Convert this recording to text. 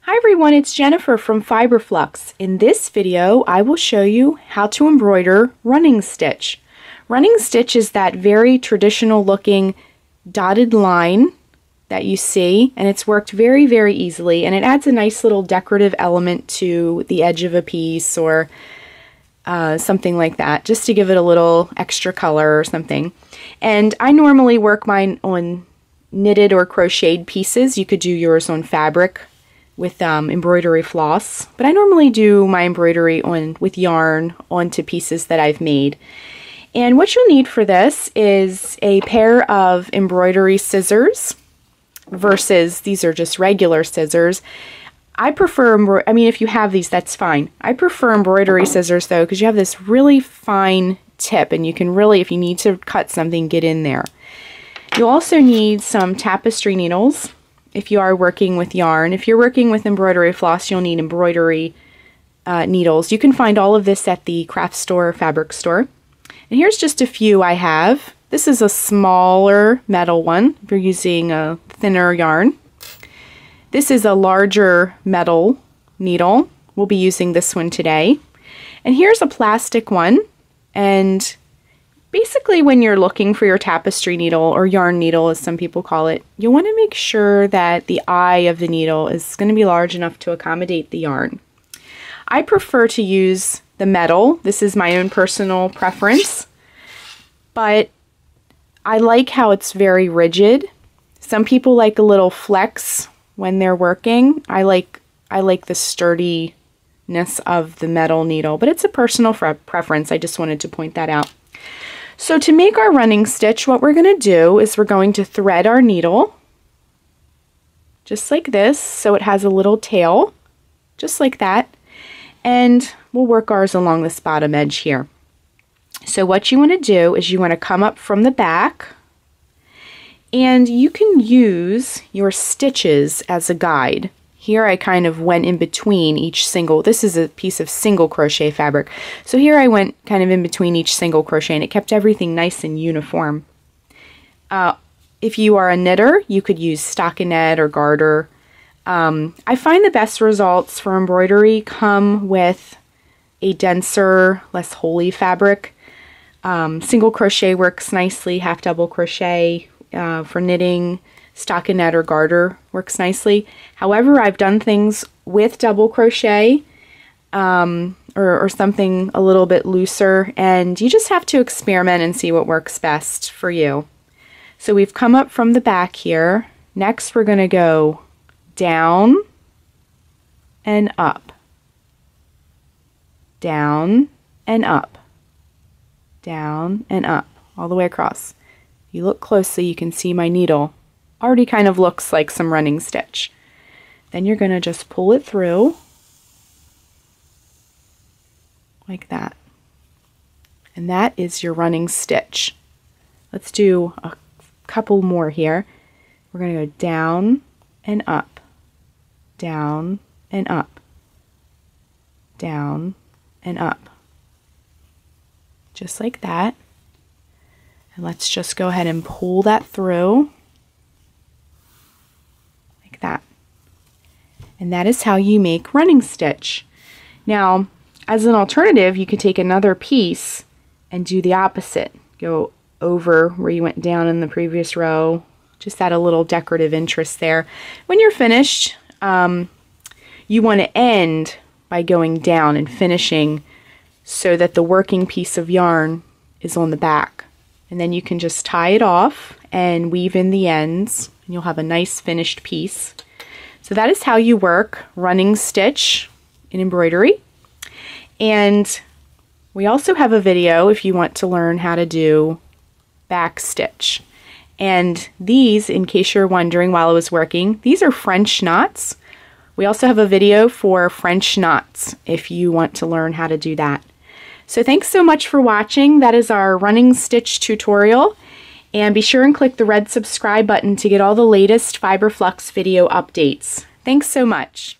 Hi everyone, it's Jennifer from Flux. In this video, I will show you how to embroider running stitch. Running stitch is that very traditional looking dotted line that you see, and it's worked very, very easily, and it adds a nice little decorative element to the edge of a piece or something like that, just to give it a little extra color or something. And I normally work mine on knitted or crocheted pieces. You could do yours on fabric with embroidery floss, but I normally do my embroidery with yarn onto pieces that I've made. And what you'll need for this is a pair of embroidery scissors versus these are just regular scissors. I prefer, if you have these, that's fine. I prefer embroidery scissors though, because you have this really fine tip and you can really, if you need to cut something, get in there. You'll also need some tapestry needles if you are working with yarn. If you're working with embroidery floss, you'll need embroidery needles. You can find all of this at the craft store or fabric store. And here's just a few I have. This is a smaller metal one if you're using a thinner yarn. This is a larger metal needle. We'll be using this one today. And here's a plastic one. And basically, when you're looking for your tapestry needle, or yarn needle as some people call it, you'll want to make sure that the eye of the needle is going to be large enough to accommodate the yarn. I prefer to use the metal. This is my own personal preference, but I like how it's very rigid. Some people like a little flex when they're working. I like the sturdiness of the metal needle, but it's a personal preference. I just wanted to point that out. So to make our running stitch, what we're going to do is we're going to thread our needle just like this, so it has a little tail, just like that, and we'll work ours along this bottom edge here. So what you want to do is you want to come up from the back, and you can use your stitches as a guide. Here I kind of went in between each single, this is a piece of single crochet fabric, so here I went kind of in between each single crochet and it kept everything nice and uniform. If you are a knitter, you could use stockinette or garter. I find the best results for embroidery come with a denser, less holey fabric. Single crochet works nicely, half double crochet for knitting. Stockinette or garter works nicely. However, I've done things with double crochet or something a little bit looser, and you just have to experiment and see what works best for you. So we've come up from the back here. Next we're going to go down and up, down and up, down and up, all the way across. If you look closely, you can see my needle already kind of looks like some running stitch. Then you're going to just pull it through like that. And that is your running stitch. Let's do a couple more here. We're going to go down and up, down and up, down and up. Just like that. And let's just go ahead and pull that through. That. And that is how you make running stitch. Now, as an alternative, you could take another piece and do the opposite. Go over where you went down in the previous row. Just add a little decorative interest there. When you're finished, you want to end by going down and finishing so that the working piece of yarn is on the back. And then you can just tie it off and weave in the ends, and you'll have a nice finished piece. So that is how you work running stitch in embroidery. And we also have a video if you want to learn how to do back stitch. And these, in case you're wondering while I was working, these are French knots. We also have a video for French knots if you want to learn how to do that. So thanks so much for watching. That is our running stitch tutorial. And be sure and click the red subscribe button to get all the latest Flux video updates. Thanks so much.